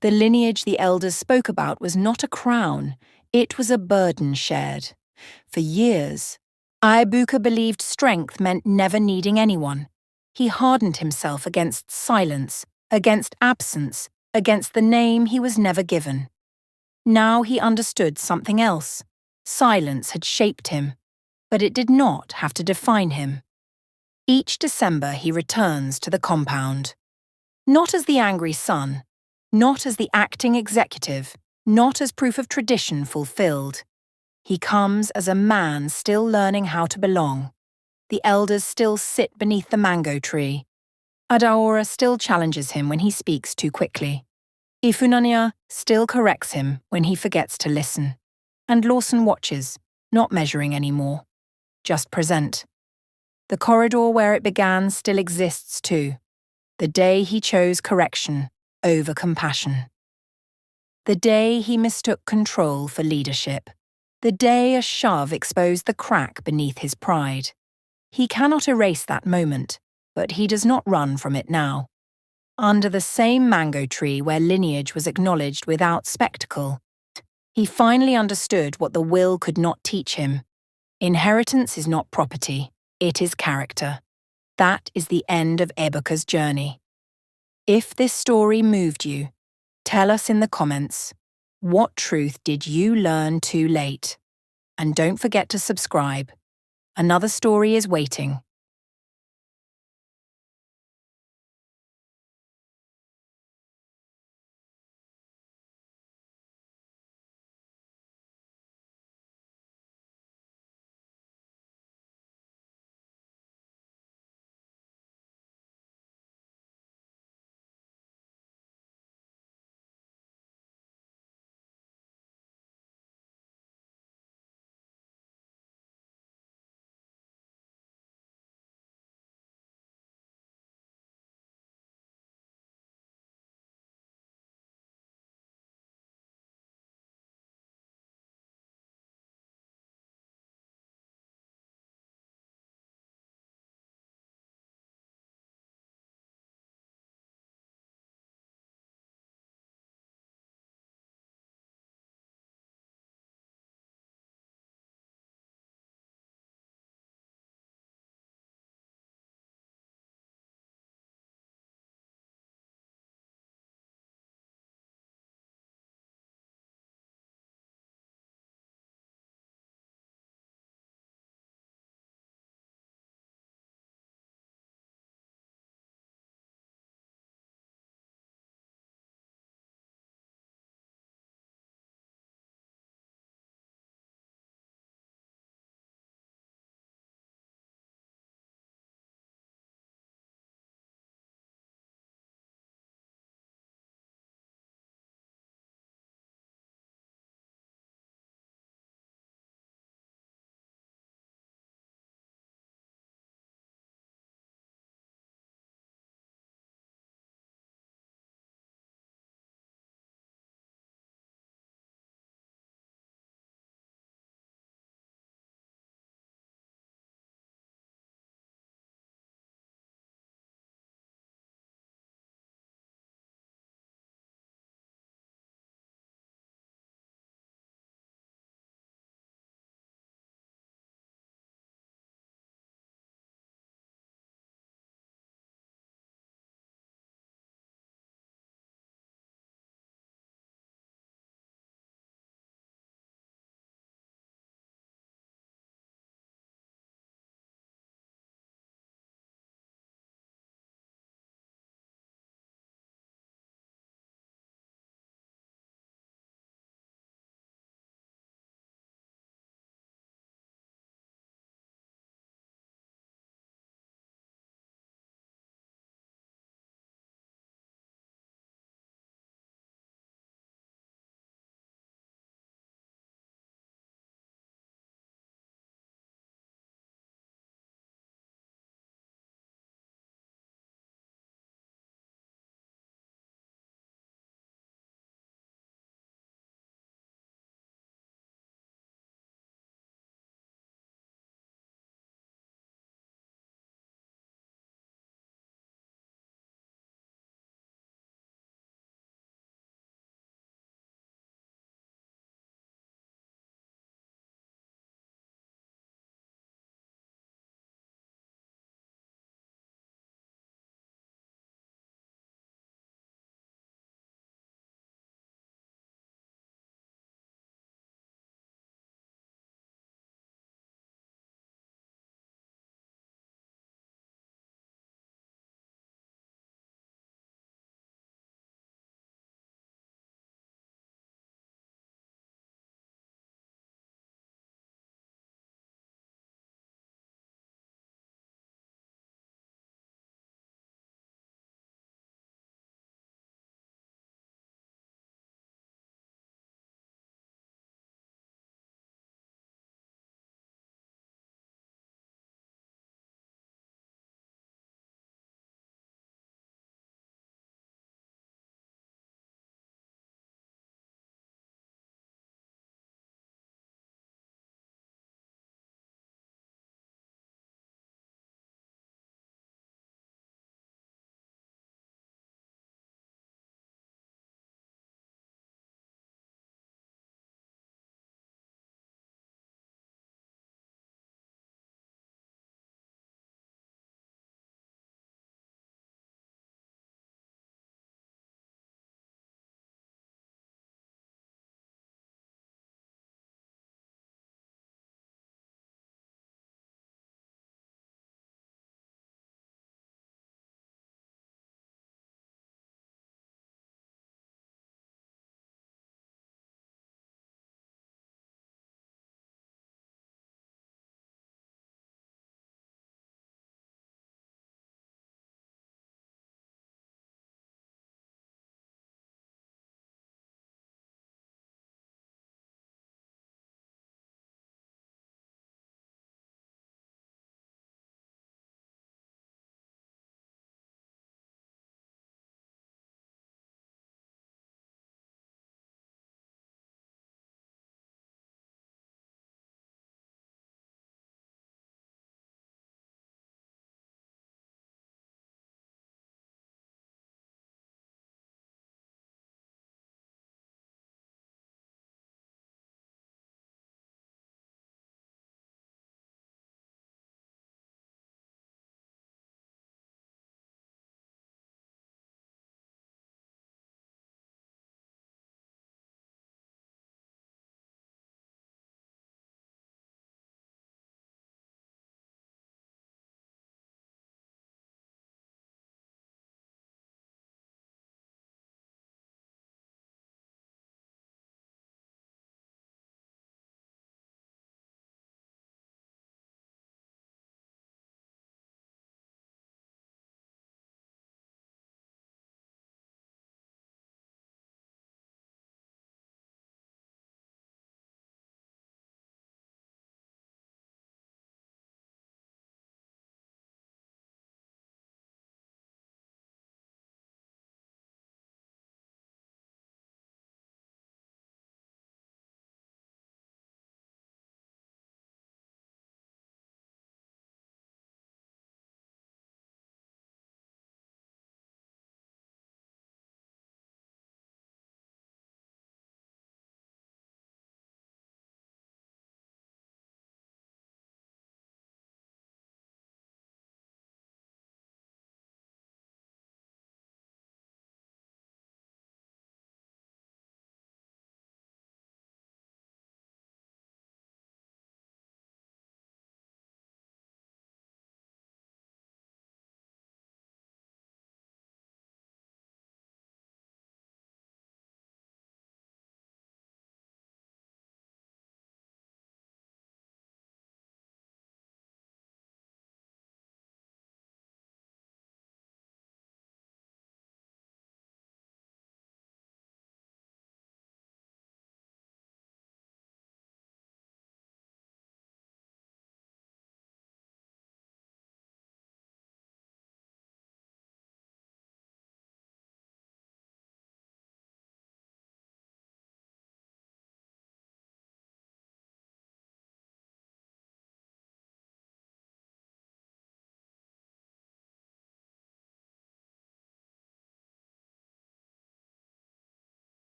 The lineage the elders spoke about was not a crown, it was a burden shared. For years, Ibuka believed strength meant never needing anyone. He hardened himself against silence, against absence, against the name he was never given. Now he understood something else. Silence had shaped him, but it did not have to define him. Each December he returns to the compound. Not as the angry son, not as the acting executive, not as proof of tradition fulfilled. He comes as a man still learning how to belong. The elders still sit beneath the mango tree. Adaora still challenges him when he speaks too quickly. Ifunanya still corrects him when he forgets to listen. And Lawson watches, not measuring anymore. Just present. The corridor where it began still exists too. The day he chose correction over compassion. The day he mistook control for leadership. The day a shove exposed the crack beneath his pride. He cannot erase that moment, but he does not run from it now. Under the same mango tree where lineage was acknowledged without spectacle, he finally understood what the will could not teach him. Inheritance is not property, it is character. That is the end of Ebuka's journey. If this story moved you, tell us in the comments, what truth did you learn too late? And don't forget to subscribe. Another story is waiting.